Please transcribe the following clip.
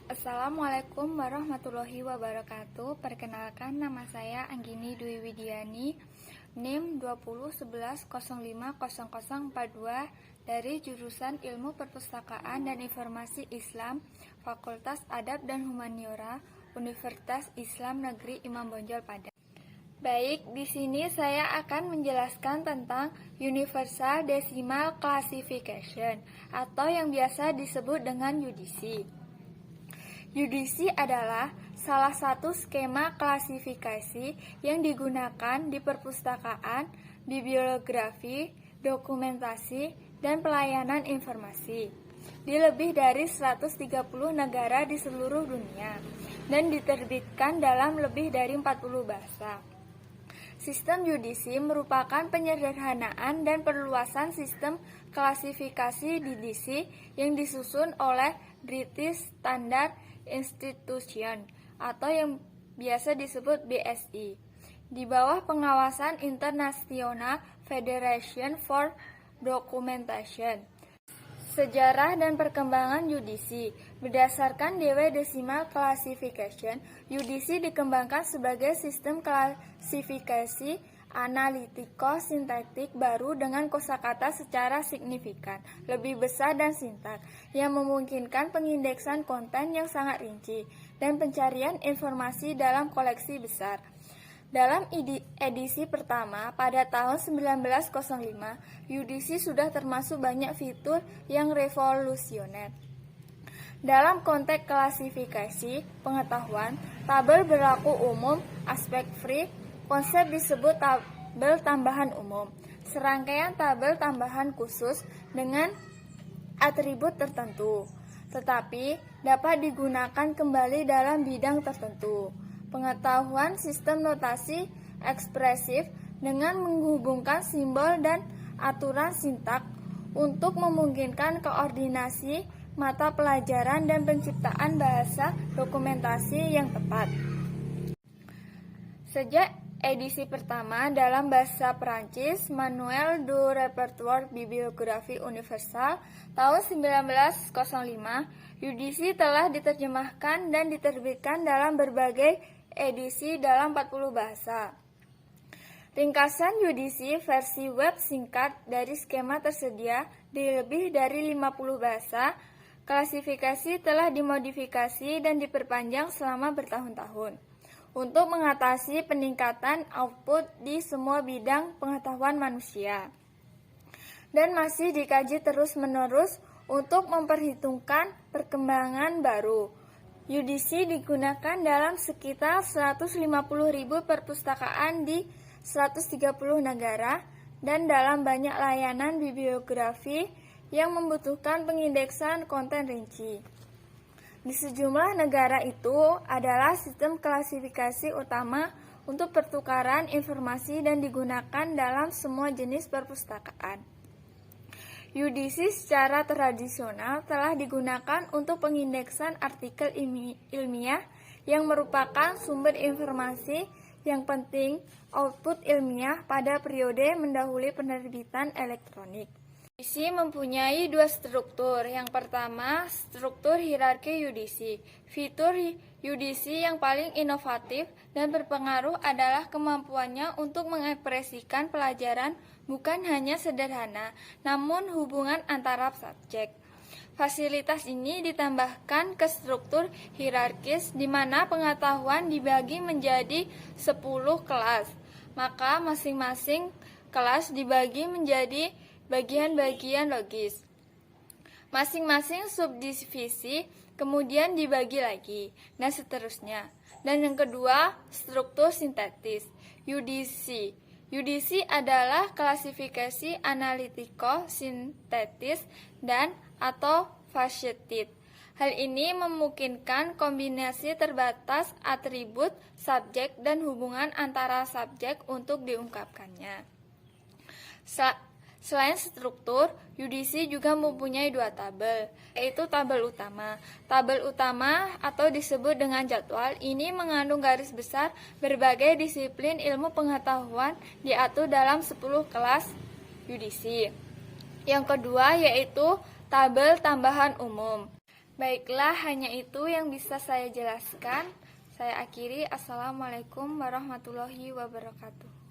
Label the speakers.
Speaker 1: Assalamualaikum warahmatullahi wabarakatuh. Perkenalkan, nama saya Anggini Dwi Widiani, NIM 2011050042 dari jurusan Ilmu Perpustakaan dan Informasi Islam, Fakultas Adab dan Humaniora, Universitas Islam Negeri Imam Bonjol Padang. Baik, di sini saya akan menjelaskan tentang Universal Decimal Classification atau yang biasa disebut dengan UDC. UDC adalah salah satu skema klasifikasi yang digunakan di perpustakaan, bibliografi, dokumentasi, dan pelayanan informasi di lebih dari 130 negara di seluruh dunia dan diterbitkan dalam lebih dari 40 bahasa. Sistem UDC merupakan penyederhanaan dan perluasan sistem klasifikasi DDC yang disusun oleh British Standard Institution atau yang biasa disebut BSI di bawah pengawasan International Federation for Documentation. Sejarah dan perkembangan UDC. Berdasarkan Dewey Decimal Classification, UDC dikembangkan sebagai sistem klasifikasi analitiko-sintaktik baru dengan kosakata secara signifikan, lebih besar dan sintak, yang memungkinkan pengindeksan konten yang sangat rinci dan pencarian informasi dalam koleksi besar. Dalam edisi pertama pada tahun 1905, UDC sudah termasuk banyak fitur yang revolusioner. Dalam konteks klasifikasi pengetahuan, tabel berlaku umum, aspek free, konsep disebut tabel tambahan umum, serangkaian tabel tambahan khusus dengan atribut tertentu, tetapi dapat digunakan kembali dalam bidang tertentu. Pengetahuan sistem notasi ekspresif dengan menghubungkan simbol dan aturan sintak untuk memungkinkan koordinasi mata pelajaran dan penciptaan bahasa dokumentasi yang tepat. Sejak edisi pertama dalam bahasa Perancis, Manuel du Répertoire Bibliographie Universelle tahun 1905, UDC telah diterjemahkan dan diterbitkan dalam berbagai edisi dalam 40 bahasa. Ringkasan UDC versi web singkat dari skema tersedia di lebih dari 50 bahasa. Klasifikasi telah dimodifikasi dan diperpanjang selama bertahun-tahun untuk mengatasi peningkatan output di semua bidang pengetahuan manusia, dan masih dikaji terus-menerus untuk memperhitungkan perkembangan baru. UDC digunakan dalam sekitar 150.000 perpustakaan di 130 negara dan dalam banyak layanan bibliografi yang membutuhkan pengindeksan konten rinci. Di sejumlah negara itu adalah sistem klasifikasi utama untuk pertukaran informasi dan digunakan dalam semua jenis perpustakaan. UDC secara tradisional telah digunakan untuk pengindeksan artikel ilmiah yang merupakan sumber informasi yang penting output ilmiah pada periode mendahului penerbitan elektronik. UDC mempunyai dua struktur. Yang pertama, struktur hierarki UDC. Fitur UDC yang paling inovatif dan berpengaruh adalah kemampuannya untuk mengekspresikan pelajaran bukan hanya sederhana, namun hubungan antara subjek. Fasilitas ini ditambahkan ke struktur hierarkis di mana pengetahuan dibagi menjadi 10 kelas. Maka masing-masing kelas dibagi menjadi bagian-bagian logis. Masing-masing subdivisi kemudian dibagi lagi, dan seterusnya. Dan yang kedua, struktur sintetis, UDC. UDC adalah klasifikasi analitiko-sintetis dan atau faceted. Hal ini memungkinkan kombinasi terbatas atribut subjek dan hubungan antara subjek untuk diungkapkannya. Selain struktur, UDC juga mempunyai dua tabel, yaitu tabel utama. Tabel utama atau disebut dengan jadwal ini mengandung garis besar berbagai disiplin ilmu pengetahuan diatur dalam 10 kelas UDC. Yang kedua yaitu tabel tambahan umum. Baiklah, hanya itu yang bisa saya jelaskan. Saya akhiri. Assalamualaikum warahmatullahi wabarakatuh.